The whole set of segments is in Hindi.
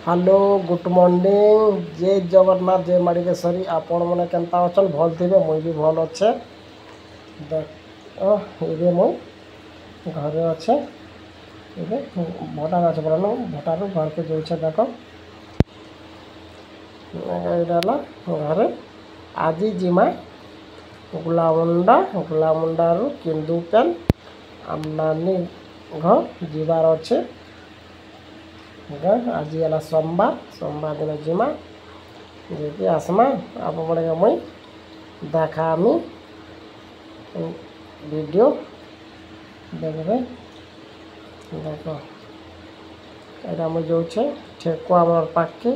हेलो गुड मॉर्निंग जय जगन्नाथ जय माड़िकेश्वरी आपण मैंने केन्ता अच्छन भल थे मुई भी भल अच्छे देख ये मुई घरे अच्छे ये भटा अच्छे बोला भटारू घर के जाऊे देख यहाँ घरे आज जिमा गुलामुंडा रु किंदुपेन आम नानी घर जीवार अच्छे आज है सोमवार दिन जिमा जी आसमा आप बड़े मुई देखामी वीडियो देखबे देख यहाँ मुझे जाऊे ठेकुआ मोर पाखे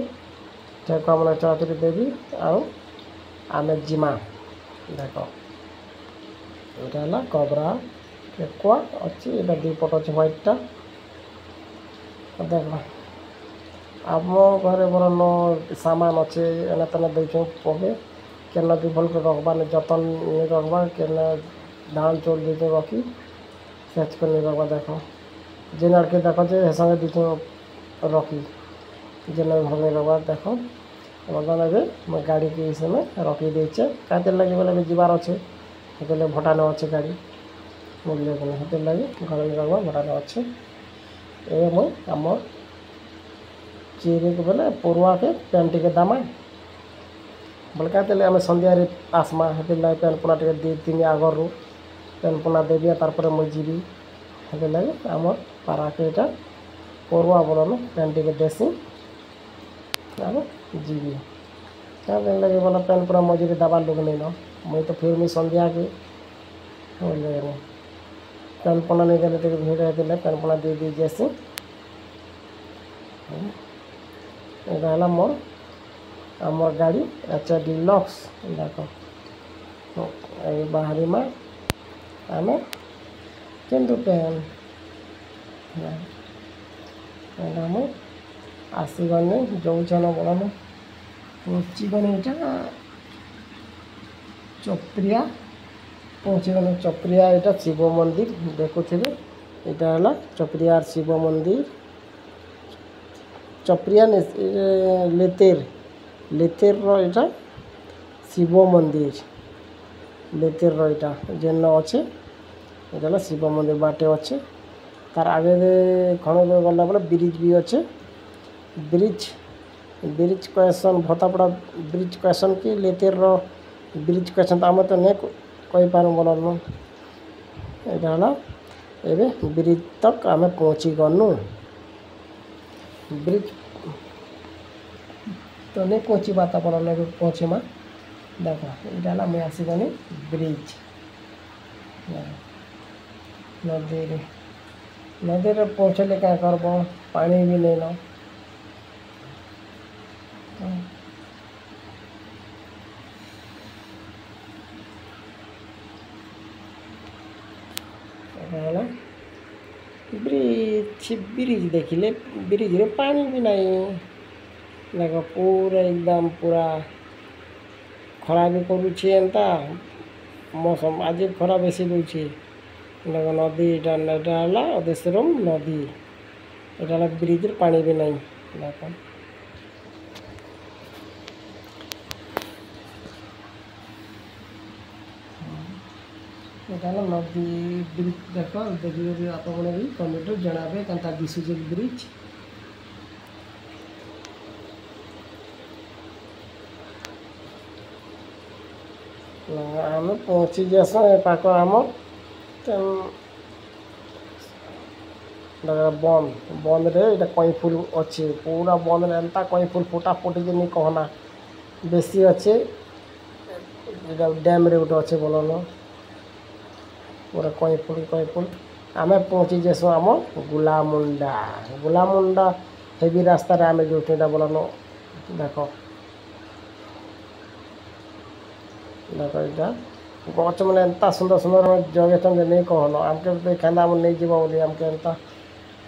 ठेकुआ मन चौधरी देवी आम जिमा देख यहाँ कबरा ठेकुआ अच्छी ये दीपट अच्छे व्हाइटा देख आम घरे बरन सामान अच्छे एने तेने देखे पगे केना भी भल रखबार जतन नहीं रखबार केना धान चोल दे रखी सेच कर नहीं रखबा देख जेन आड़के देख जे संगे दीचे रखी जेन भल नहीं रखबार देख बर्तमान ए मैं गाड़ी के समय रखी देचे क्या लगे बोले जीवार अच्छे से भटाने अच्छे गाड़ी बुझे कि लगे घर में रखबा भटाने अच्छे ये मुई आम चिरी के बोले परुआ के पेन टे दामा बोले क्या आम सन्ध्या आसमा से पेन पुना टे दी तीन आगर रू पेन पुना देवी तार मुझे जीवी से लगे आम पारा के यहाँ परुआ बोलन पेन टे देसी आम जीवी क्या लगे बोला पेन पुना मजूरी दबार लोग नहीं न मुई तो फिर मुझे सन्ध्या के पेन पुना नहीं देने भीड़ है पेन पुना दे दी जैसे यहाँ मोर आमर गाड़ी अच्छा डिलक्स देख बाहरी माँ आम किंतु पेन मुझे आसगने जोन बोला पहुँचीगने यहाँ चप्रिया पहुँचीगने चप्रिया यहाँ शिव मंदिर देखुथे यहाँ है चप्रिया शिव मंदिर चप्रिया लेतेर यहाँ शिव मंदिर लेतेर यहाँ जेन अच्छे यहाँ शिव मंदिर बाटे अच्छे तार आगे खण गला बोले ब्रिज भी अच्छे ब्रिज कहसन भतापड़ा ब्रिज कहसन कि लेतेर ब्रिज कहसन तो आम तो नहीं कही पार बोलन यहाँ है ब्रिज तक आम पहुँची गनु ब्रिज तो नहीं पहुँची बात पड़ा पहुँचे माँ देख यहाँ मुझे आसगनी ब्रिज नदी पहुँचले क्या करब पानी भी नहीं न ब्रिज देखिले ब्रिज रे पानी भी नहीं देख पूरा एकदम पूरा खरा भी करुच्छे एंता मौसम आज खरा बेसी दूचे देख नदी यहाँ अदेश्वरम नदी यहाँ ब्रिज रे पानी भी नहीं देख यहाँ नदी ब्रिज देख देखिए आप भी कमेंट जनाबे क्या दिशुचे ब्रिज आम पहुँची जास पाक आम बंद रे ये कई फुल अच्छे पूरा बंद रे एंता कई फुल फुटा फुटी जे नहीं कहना बेसी अच्छे डैम रे गोटे अच्छे बोलन पूरा कई फुल आम पहुँची जासु आम गुलामुंडा हेवी रास्तार आम जो बोलन देख देख यहाँ गच मैंने एंता सुंदर सुंदर जगह नहीं कहन आमके देखा आम नहीं जीव बोली आमके एंता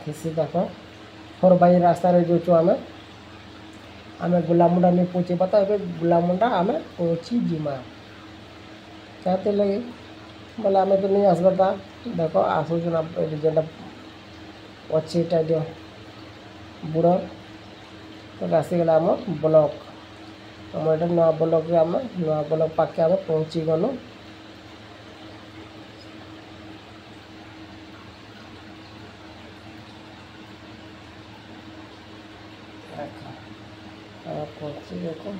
खिसी देख फोर बाई रास्तार जो आम आम गुलामुंडा नहीं पहुँचे पता ए गुलामुंडा आम पहुँची जिमा क्या लगे बोले आम तो नहीं आसबाटा देख आसूचना जेनटा अच्छी टाइट बुड़ तो आसीगला आम ब्लॉक आम ये नुआ ब्लॉक आम नुआ ब्लॉक पाखे आम पहुँची गलु पहुँची देखो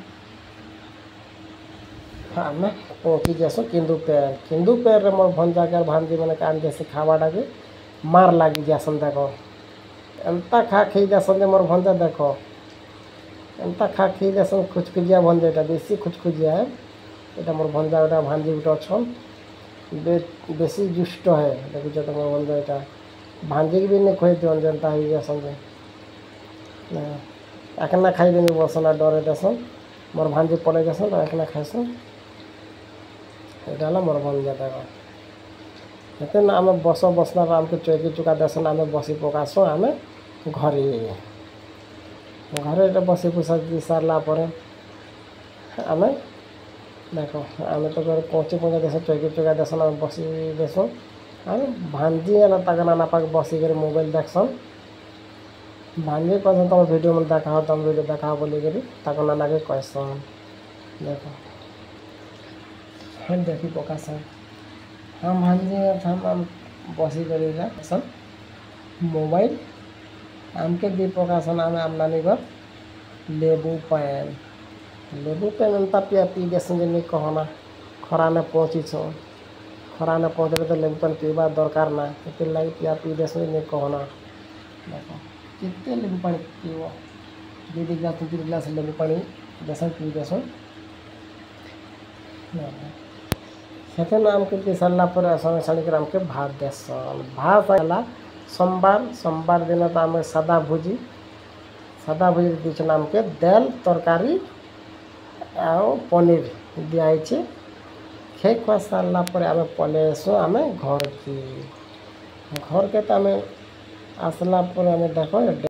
आम पहुँची जासु किंदु पैर मोर भंजा कर भांजी मैंने कान जैसे खावाटा के मार लगी जासन देख एंता खा खी जासन मोर भंजा देख एंता खा खी जासन खुचखुजिया भंजा ये बेसी खुचखुजिया है ये मोर भंजा गोटा भांजी गोटे अच्छन बेसी जुष्ट है देखुच तुम भंजा यहाँ भांजी की भी नहीं खुई दिवन जनता हो जासन एकना खाइबे बसन डरे देसन मोर भांजी पड़े जासन तो एकना खाइसन यहाँ मोर भंजा देख हेते आम बसना आमको चौकी चुका देसन आम बसी पकासु आम घरे घरे बसी पुसा सारा आम देख आम तो घर पहुँची पहुँचा देसन चौकी चुका देसन आम बसी देसुँ आम भांजी तक नाना पाक बसिक मोबाइल देखसन भांजी कहसन तुम वीडियो में देखा तुम वीडियो देखा बोलिक नाना के कहसन देख हम देखी पकासन हम भांजी हम बसिक देखसन मोबाइल आमके दी पकासन आम आम नानी घर लेबू पैन एंता पिया पी देसन जे नहीं कहना खरा ने पहुँची खरा ने पहुँचे तो लेबू पैन पीवा दरकार ना ये लगे पिया पी देसन नहीं कहना देख कितने लेबू पानी पीव दीदी गिलास 3 गिलास लेबू पानी देसन पी देसन से आमके पी सारा पर संगे छाणिक आमके भात देसन भात है सोमवार दिन तो आम सादा भुजी दीछन आमके दाल तरकारी आ पनीर दिखाई खे खुआ सारा पर आम पलैसु आम घर के तो आम आसला आम देख